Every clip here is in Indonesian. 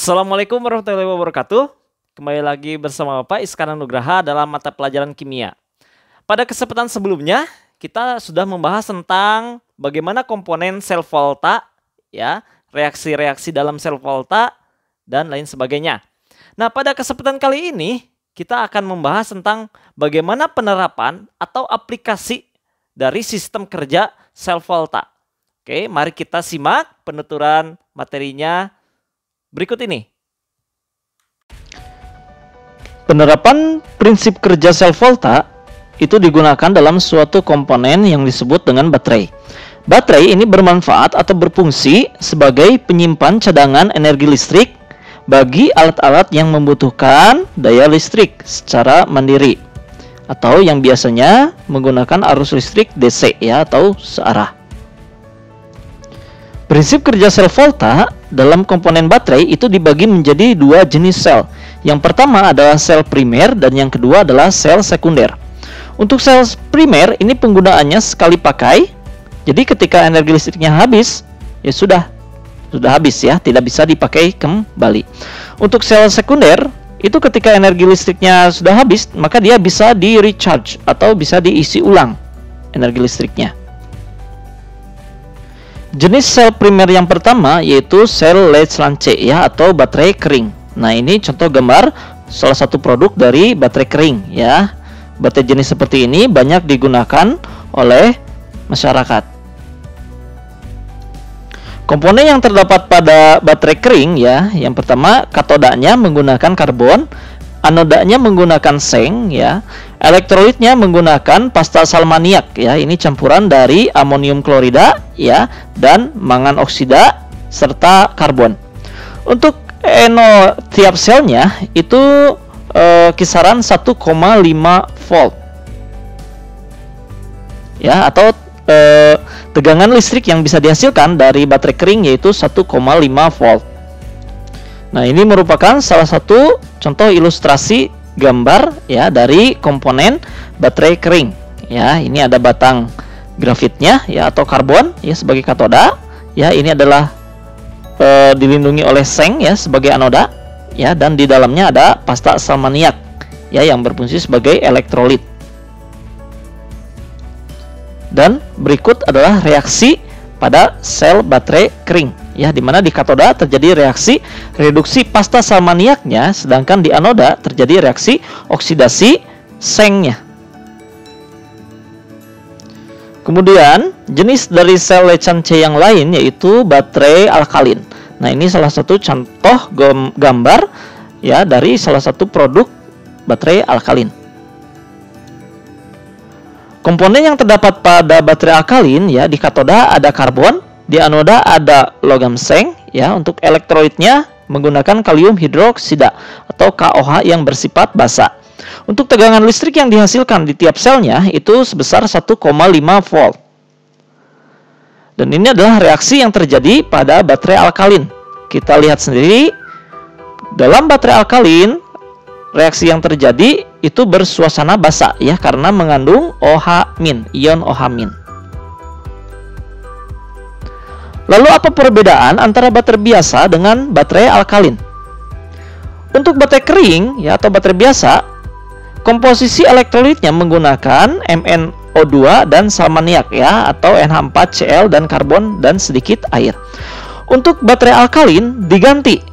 Assalamualaikum warahmatullahi wabarakatuh. Kembali lagi bersama Bapak Iskandar Nugraha dalam mata pelajaran kimia. Pada kesempatan sebelumnya kita sudah membahas tentang bagaimana komponen sel volta, ya, reaksi-reaksi dalam sel volta dan lain sebagainya. Nah, pada kesempatan kali ini kita akan membahas tentang bagaimana penerapan atau aplikasi dari sistem kerja sel volta. Oke, mari kita simak penuturan materinya berikut ini. Penerapan prinsip kerja sel volta itu digunakan dalam suatu komponen yang disebut dengan baterai. Baterai ini bermanfaat atau berfungsi sebagai penyimpan cadangan energi listrik bagi alat-alat yang membutuhkan daya listrik secara mandiri atau yang biasanya menggunakan arus listrik DC, ya, atau searah. Prinsip kerja sel volta dalam komponen baterai itu dibagi menjadi dua jenis sel. Yang pertama adalah sel primer dan yang kedua adalah sel sekunder. Untuk sel primer ini penggunaannya sekali pakai. Jadi ketika energi listriknya habis, ya sudah habis, ya, tidak bisa dipakai kembali. Untuk sel sekunder itu ketika energi listriknya sudah habis, maka dia bisa di recharge atau bisa diisi ulang energi listriknya. Jenis sel primer yang pertama yaitu sel Leclanché, ya, atau baterai kering. Nah, ini contoh gambar salah satu produk dari baterai kering, ya. Baterai jenis seperti ini banyak digunakan oleh masyarakat. Komponen yang terdapat pada baterai kering, ya, yang pertama katodanya menggunakan karbon, anodanya menggunakan seng, ya. Elektrolitnya menggunakan pasta salmaniak, ya. Ini campuran dari amonium klorida, ya, dan mangan oksida serta karbon. Untuk NO tiap selnya itu kisaran 1,5 volt, ya, atau tegangan listrik yang bisa dihasilkan dari baterai kering yaitu 1,5 volt. Nah, ini merupakan salah satu contoh ilustrasi gambar, ya, dari komponen baterai kering, ya. Ini ada batang grafitnya, ya, atau karbon, ya, sebagai katoda, ya. Ini adalah dilindungi oleh seng, ya, sebagai anoda, ya, dan di dalamnya ada pasta salmaniak, ya, yang berfungsi sebagai elektrolit. Dan berikut adalah reaksi pada sel baterai kering, ya, di mana di katoda terjadi reaksi reduksi pasta salmaniaknya, sedangkan di anoda terjadi reaksi oksidasi sengnya. Kemudian jenis dari sel Leclanché yang lain yaitu baterai alkalin. Nah, ini salah satu contoh gambar, ya, dari salah satu produk baterai alkalin. Komponen yang terdapat pada baterai alkalin, ya, di katoda ada karbon, di anoda ada logam seng, ya. Untuk elektrolitnya menggunakan kalium hidroksida atau KOH yang bersifat basa. Untuk tegangan listrik yang dihasilkan di tiap selnya itu sebesar 1,5 volt. Dan ini adalah reaksi yang terjadi pada baterai alkalin. Kita lihat sendiri dalam baterai alkalin, reaksi yang terjadi itu bersuasana basa, ya, karena mengandung OH-, ion OH-. Lalu apa perbedaan antara baterai biasa dengan baterai alkalin? Untuk baterai kering, ya, atau baterai biasa, komposisi elektrolitnya menggunakan MnO2 dan salmaniak, ya, atau NH4Cl dan karbon dan sedikit air. Untuk baterai alkalin diganti,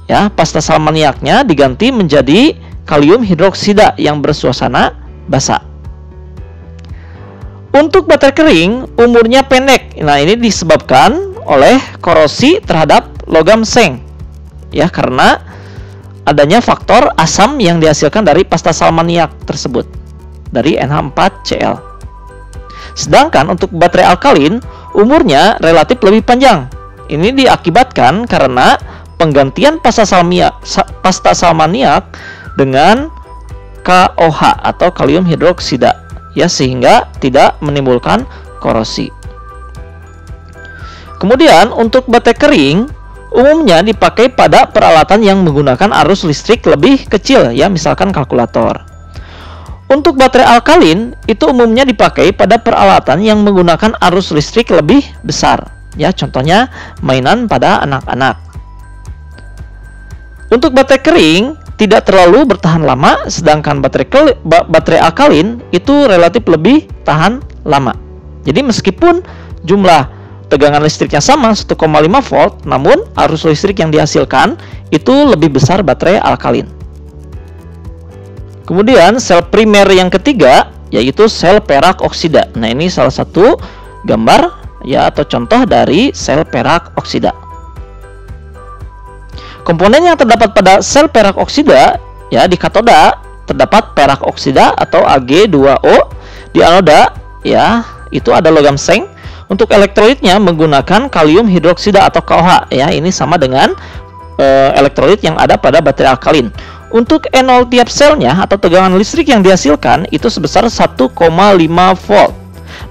ya, pasta salmaniaknya diganti menjadi kalium hidroksida yang bersuasana basa. Untuk baterai kering umurnya pendek. Nah, ini disebabkan oleh korosi terhadap logam seng, ya, karena adanya faktor asam yang dihasilkan dari pasta salmaniak tersebut dari NH4Cl. Sedangkan untuk baterai alkalin umurnya relatif lebih panjang. Ini diakibatkan karena penggantian pasta salmaniak dengan KOH atau kalium hidroksida, ya, sehingga tidak menimbulkan korosi. Kemudian untuk baterai kering umumnya dipakai pada peralatan yang menggunakan arus listrik lebih kecil, ya, misalkan kalkulator. Untuk baterai alkalin itu umumnya dipakai pada peralatan yang menggunakan arus listrik lebih besar, ya, contohnya mainan pada anak-anak. Untuk baterai kering tidak terlalu bertahan lama, sedangkan baterai alkalin itu relatif lebih tahan lama. Jadi meskipun jumlah tegangan listriknya sama 1,5 volt, namun arus listrik yang dihasilkan itu lebih besar baterai alkalin. Kemudian sel primer yang ketiga yaitu sel perak oksida. Nah, ini salah satu gambar ya atau contoh dari sel perak oksida. Komponen yang terdapat pada sel perak oksida ya di katoda terdapat perak oksida atau Ag2O, di anoda ya itu ada logam seng. Untuk elektrolitnya menggunakan kalium hidroksida atau KOH ya, ini sama dengan elektrolit yang ada pada baterai alkalin. Untuk E0 tiap selnya atau tegangan listrik yang dihasilkan itu sebesar 1,5 volt.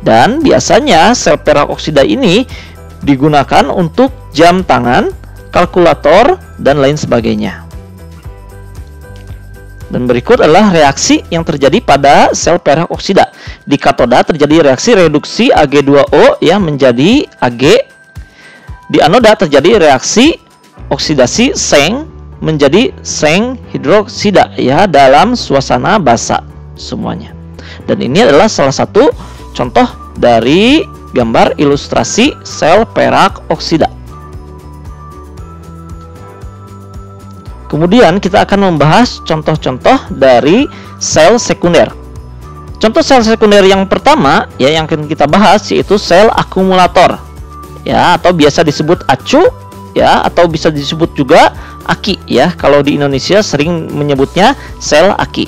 Dan biasanya sel perak oksida ini digunakan untuk jam tangan, kalkulator, dan lain sebagainya. Dan berikut adalah reaksi yang terjadi pada sel perak oksida. Di katoda terjadi reaksi reduksi Ag2O ya menjadi Ag. Di anoda terjadi reaksi oksidasi seng menjadi seng hidroksida ya dalam suasana basah semuanya. Dan ini adalah salah satu contoh dari gambar ilustrasi sel perak oksida. Kemudian kita akan membahas contoh-contoh dari sel sekunder. Contoh sel sekunder yang pertama ya yang akan kita bahas yaitu sel akumulator ya, atau biasa disebut acu ya, atau bisa disebut juga aki ya. Kalau di Indonesia sering menyebutnya sel aki.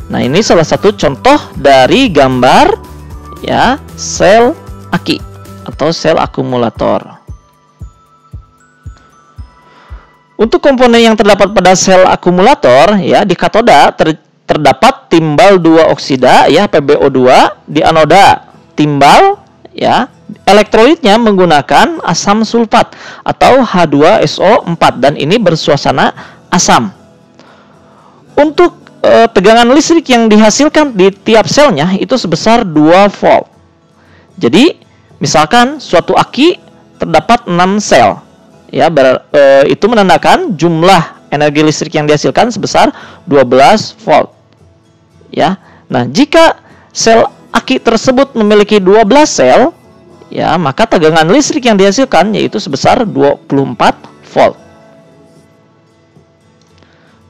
Nah, ini salah satu contoh dari gambar ya sel aki atau sel akumulator. Untuk komponen yang terdapat pada sel akumulator ya di katoda terdapat timbal 2 oksida ya PbO2, di anoda timbal ya. Elektrolitnya menggunakan asam sulfat atau H2SO4 dan ini bersuasana asam. Untuk tegangan listrik yang dihasilkan di tiap selnya itu sebesar 2 volt. Jadi misalkan suatu aki terdapat 6 sel ya, itu menandakan jumlah energi listrik yang dihasilkan sebesar 12 volt ya. Nah, jika sel aki tersebut memiliki 12 sel ya, maka tegangan listrik yang dihasilkan yaitu sebesar 24 volt.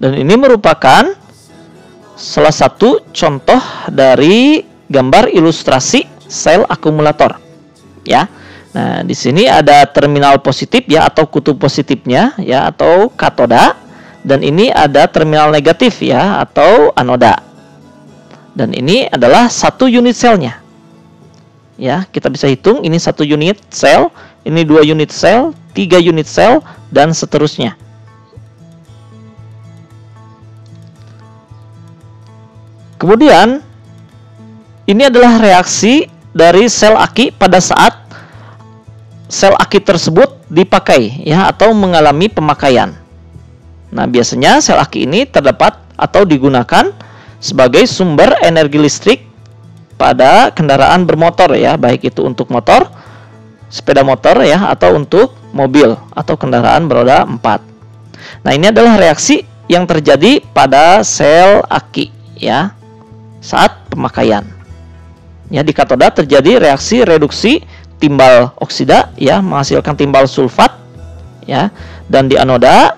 Dan ini merupakan salah satu contoh dari gambar ilustrasi sel akumulator ya. Nah, di sini ada terminal positif ya atau kutub positifnya ya atau katoda, dan ini ada terminal negatif ya atau anoda. Dan ini adalah satu unit selnya. Ya, kita bisa hitung ini 1 unit sel, ini 2 unit sel, 3 unit sel, dan seterusnya. Kemudian ini adalah reaksi dari sel aki pada saat sel aki tersebut dipakai ya atau mengalami pemakaian. Nah, biasanya sel aki ini terdapat atau digunakan sebagai sumber energi listrik pada kendaraan bermotor ya, baik itu untuk motor, sepeda motor ya, atau untuk mobil atau kendaraan beroda 4. Nah, ini adalah reaksi yang terjadi pada sel aki ya saat pemakaian. Ya, di katoda terjadi reaksi reduksi timbal oksida ya menghasilkan timbal sulfat ya, dan di anoda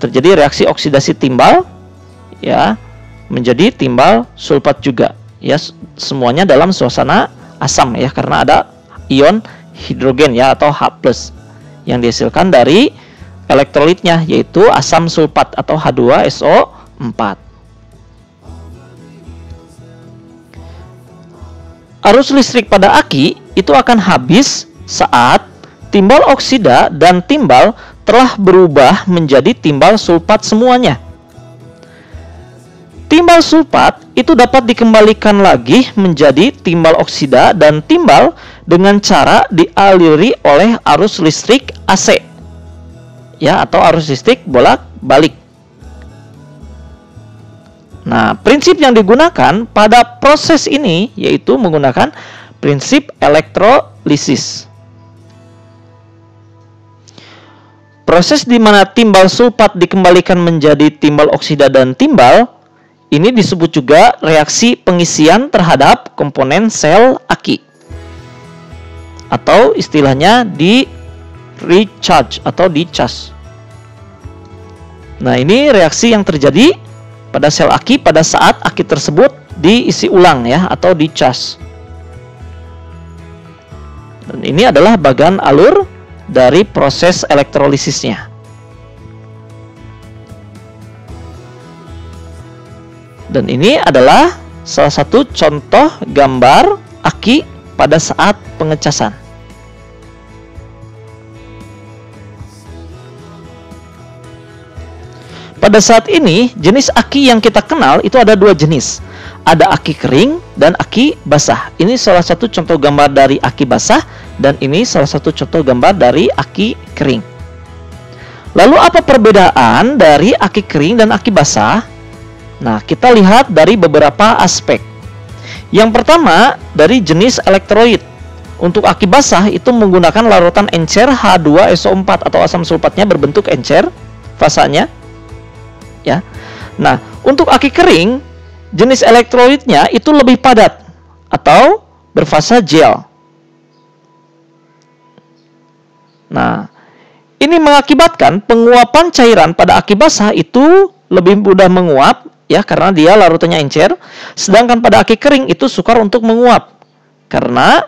terjadi reaksi oksidasi timbal ya menjadi timbal sulfat juga. Ya, semuanya dalam suasana asam ya karena ada ion hidrogen ya atau H+ yang dihasilkan dari elektrolitnya yaitu asam sulfat atau H2SO4. Arus listrik pada aki itu akan habis saat timbal oksida dan timbal telah berubah menjadi timbal sulfat semuanya. Timbal sulfat itu dapat dikembalikan lagi menjadi timbal oksida dan timbal dengan cara dialiri oleh arus listrik AC ya atau arus listrik bolak-balik. Nah, prinsip yang digunakan pada proses ini yaitu menggunakan prinsip elektrolisis. Proses di mana timbal sulfat dikembalikan menjadi timbal oksida dan timbal, ini disebut juga reaksi pengisian terhadap komponen sel aki. Atau istilahnya di recharge atau dicas. Nah, ini reaksi yang terjadi pada sel aki pada saat aki tersebut diisi ulang ya, atau dicas. Dan ini adalah bagian alur dari proses elektrolisisnya. Dan ini adalah salah satu contoh gambar aki pada saat pengecasan. Pada saat ini, jenis aki yang kita kenal itu ada dua jenis. Ada aki kering dan aki basah. Ini salah satu contoh gambar dari aki basah, dan ini salah satu contoh gambar dari aki kering. Lalu apa perbedaan dari aki kering dan aki basah? Nah, kita lihat dari beberapa aspek. Yang pertama, dari jenis elektrolit. Untuk aki basah itu menggunakan larutan encer H2SO4 atau asam sulfatnya berbentuk encer fasanya. Ya. Nah, untuk aki kering, jenis elektrolitnya itu lebih padat atau berfasa gel. Nah, ini mengakibatkan penguapan cairan pada aki basah itu lebih mudah menguap ya, karena dia larutannya encer, sedangkan pada aki kering itu sukar untuk menguap karena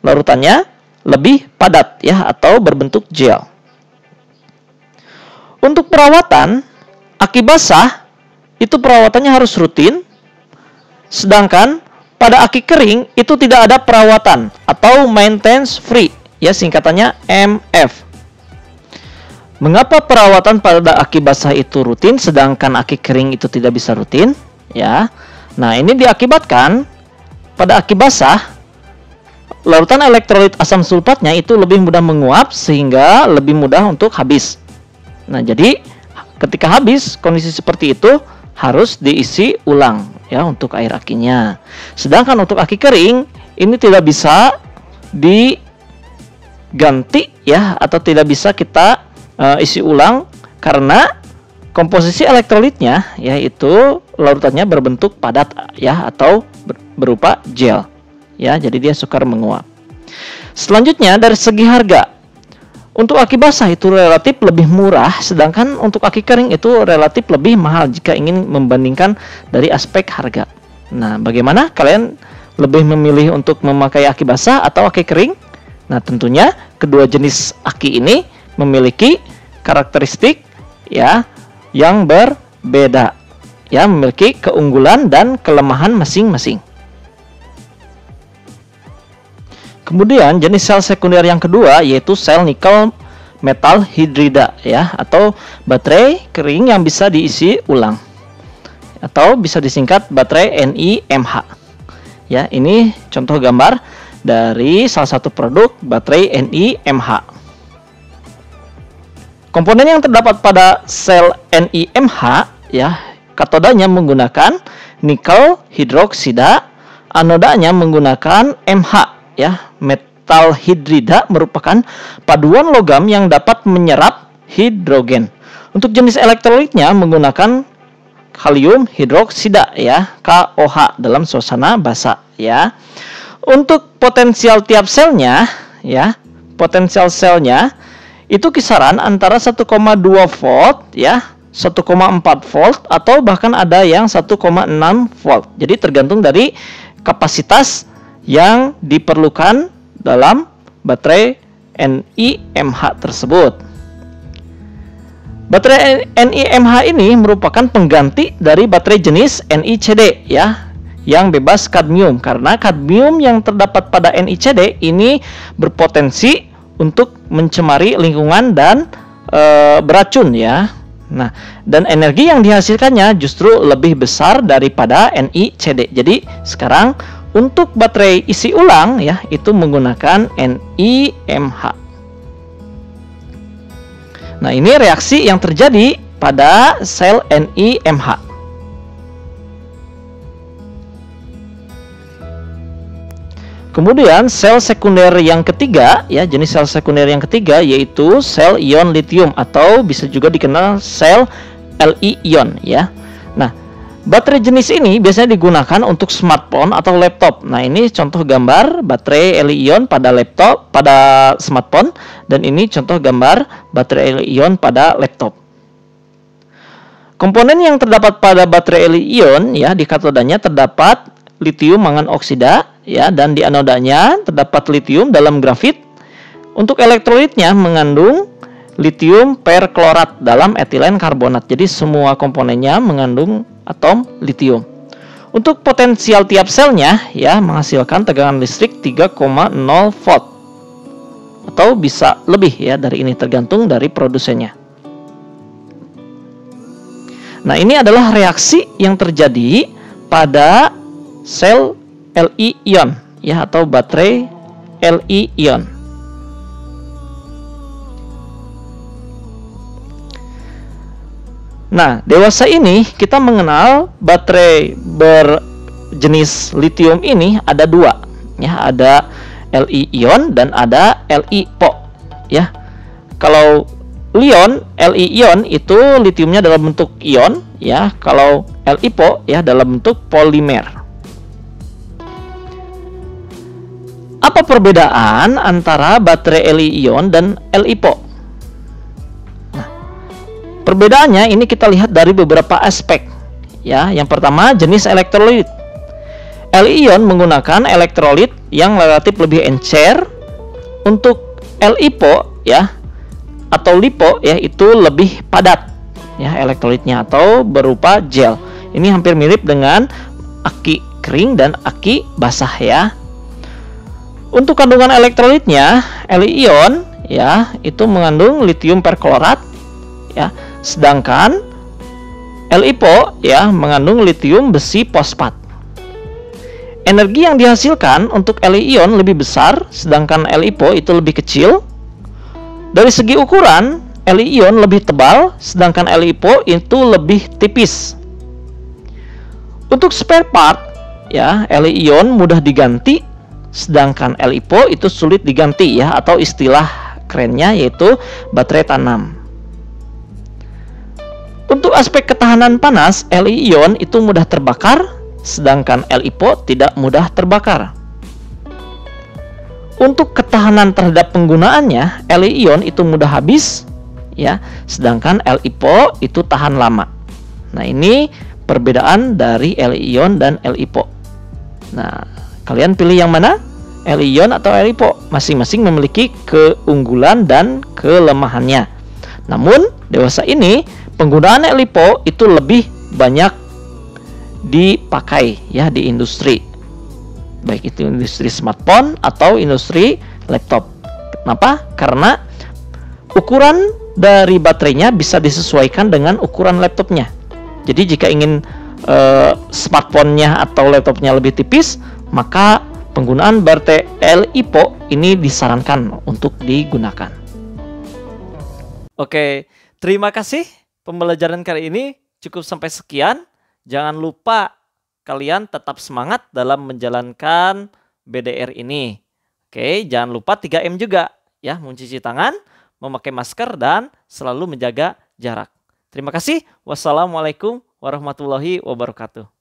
larutannya lebih padat ya, atau berbentuk gel. Untuk perawatan, aki basah itu perawatannya harus rutin, sedangkan pada aki kering itu tidak ada perawatan atau maintenance free, ya singkatannya MF. Mengapa perawatan pada aki basah itu rutin sedangkan aki kering itu tidak bisa rutin? Ya. Nah, ini diakibatkan pada aki basah larutan elektrolit asam sulfatnya itu lebih mudah menguap sehingga lebih mudah untuk habis. Nah, jadi ketika habis kondisi seperti itu harus diisi ulang ya untuk air akinya. Sedangkan untuk aki kering ini tidak bisa diganti ya, atau tidak bisa kita isi ulang karena komposisi elektrolitnya yaitu larutannya berbentuk padat ya, atau berupa gel ya, jadi dia sukar menguap. Selanjutnya dari segi harga, untuk aki basah itu relatif lebih murah, sedangkan untuk aki kering itu relatif lebih mahal jika ingin membandingkan dari aspek harga. Nah, bagaimana kalian lebih memilih untuk memakai aki basah atau aki kering? Nah, tentunya kedua jenis aki ini memiliki karakteristik ya yang berbeda, ya, memiliki keunggulan dan kelemahan masing-masing. Kemudian jenis sel sekunder yang kedua yaitu sel nikel metal hidrida ya, atau baterai kering yang bisa diisi ulang, atau bisa disingkat baterai NiMH. Ya, ini contoh gambar dari salah satu produk baterai NiMH. Komponen yang terdapat pada sel NiMH ya, katodanya menggunakan nikel hidroksida, anodanya menggunakan Mh ya, metal hidrida merupakan paduan logam yang dapat menyerap hidrogen. Untuk jenis elektrolitnya menggunakan kalium hidroksida ya, KOH dalam suasana basa ya. Untuk potensial tiap selnya ya, potensial selnya itu kisaran antara 1,2 volt ya, 1,4 volt atau bahkan ada yang 1,6 volt. Jadi tergantung dari kapasitas yang diperlukan dalam baterai NiMH tersebut. Baterai NiMH ini merupakan pengganti dari baterai jenis NiCd ya, yang bebas kadmium, karena kadmium yang terdapat pada NiCd ini berpotensi untuk mencemari lingkungan dan beracun ya. Nah, dan energi yang dihasilkannya justru lebih besar daripada NiCd. Jadi sekarang untuk baterai isi ulang ya, itu menggunakan NiMH. Nah, ini reaksi yang terjadi pada sel NiMH. Kemudian sel sekunder yang ketiga, ya, jenis sel sekunder yang ketiga yaitu sel ion lithium atau bisa juga dikenal sel Li-ion, ya. Nah, baterai jenis ini biasanya digunakan untuk smartphone atau laptop. Nah, ini contoh gambar baterai Li-ion pada laptop, pada smartphone, dan ini contoh gambar baterai Li-ion pada laptop. Komponen yang terdapat pada baterai Li-ion, ya, di katodanya terdapat litium mangan oksida, ya, dan di anodanya terdapat litium dalam grafit. Untuk elektrolitnya mengandung litium perklorat dalam etilen karbonat. Jadi semua komponennya mengandung atom litium. Untuk potensial tiap selnya, ya, menghasilkan tegangan listrik 3,0 volt atau bisa lebih, ya, dari ini tergantung dari produsennya. Nah, ini adalah reaksi yang terjadi pada sel Li-ion, ya, atau baterai Li-ion. Nah, dewasa ini kita mengenal baterai berjenis lithium ini ada dua, ya, ada Li-ion dan ada Li-po, ya. Kalau Li-ion itu litiumnya dalam bentuk ion, ya. Kalau Li-po, ya, dalam bentuk polimer. Apa perbedaan antara baterai Li-ion dan Li-po? Nah, perbedaannya ini kita lihat dari beberapa aspek, ya. Yang pertama, jenis elektrolit. Li-ion menggunakan elektrolit yang relatif lebih encer. Untuk Li-po, ya, atau LiPo, ya, itu lebih padat, ya, elektrolitnya atau berupa gel. Ini hampir mirip dengan aki kering dan aki basah, ya. Untuk kandungan elektrolitnya, Li-ion, ya, itu mengandung litium perklorat, ya, sedangkan Li-po, ya, mengandung litium besi fosfat. Energi yang dihasilkan untuk Li-ion lebih besar, sedangkan Li-po itu lebih kecil. Dari segi ukuran, Li-ion lebih tebal, sedangkan Li-po itu lebih tipis. Untuk spare part, ya, Li-ion mudah diganti, sedangkan Li-po itu sulit diganti, ya, atau istilah kerennya yaitu baterai tanam. Untuk aspek ketahanan panas, Li-ion itu mudah terbakar, sedangkan Li-po tidak mudah terbakar. Untuk ketahanan terhadap penggunaannya, Li-ion itu mudah habis, ya, sedangkan Li-po itu tahan lama. Nah, ini perbedaan dari Li-ion dan Li-po. Nah, kalian pilih yang mana? Li-ion atau Li-po? Masing-masing memiliki keunggulan dan kelemahannya. Namun, dewasa ini penggunaan Li-po itu lebih banyak dipakai, ya, di industri. Baik itu industri smartphone atau industri laptop. Kenapa? Karena ukuran dari baterainya bisa disesuaikan dengan ukuran laptopnya. Jadi jika ingin smartphone-nya atau laptopnya lebih tipis, maka penggunaan baterai Li-po ini disarankan untuk digunakan. Oke, terima kasih. Pembelajaran kali ini cukup sampai sekian. Jangan lupa kalian tetap semangat dalam menjalankan BDR ini. Oke, jangan lupa 3M juga, ya, mencuci tangan, memakai masker, dan selalu menjaga jarak. Terima kasih. Wassalamualaikum warahmatullahi wabarakatuh.